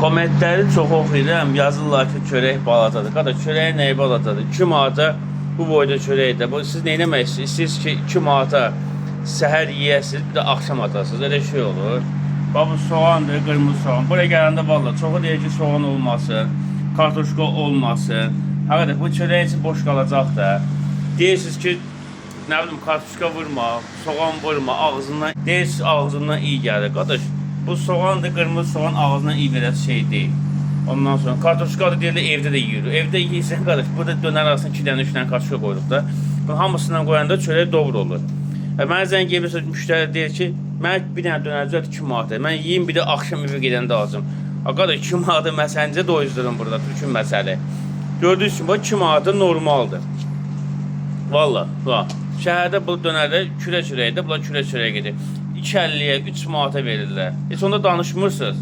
Kommentləri çox oxuyuram, yazırlar ki, çörək balatadır. Qardaş, çörək nəyi balatadır? 2 manata bu boyda çörəkdir. Siz nə etmək istəyirsiniz ki, 2 manata səhər yeyəsiniz, bir də axşam atasınız. Elə şey olur. Bax, bu soğandır, qırmızı soğan. Buraya gələndə valla çoxu deyir ki, soğan olmasın, kartuşka olmasın. Həqiqətən, bu çörək için boş qalacaq da. Deyirsiniz ki, nə bilim, kartuşka vurma, soğan vurma, ağzından, deyirsiniz ağzından iyi gəlir. Qardaş, bu soğandır, qırmızı soğan ağzından iyi verən şey deyil. Ondan sonra kartuşka da deyirlər, evdə də yeyir. Evdə yeyirsən, qardaş, burada dönər arasında 2 dənə, 3 dənə kartuşka qoyuruq da. Bunun hamısından qoyanda çörək doğru olur. Mənə zəng gəlirsə, müştəri deyir ki, mən bir dənə dönərcə 2 manata. Mən yeyim, bir də axşam evə gedəndə alacam. Qardaş, 2 manata məsəncə doyuzdurun burada, bütün məsələ. Gördüyünüz kimi, 2 manata normaldır. Valla, bax. Şəhərdə bu dönərdə kürə çörəkdir, bunlar kürə çörək gedir. 2.50-yə, 3 manata verirlər. Heç onda danışmırsınız.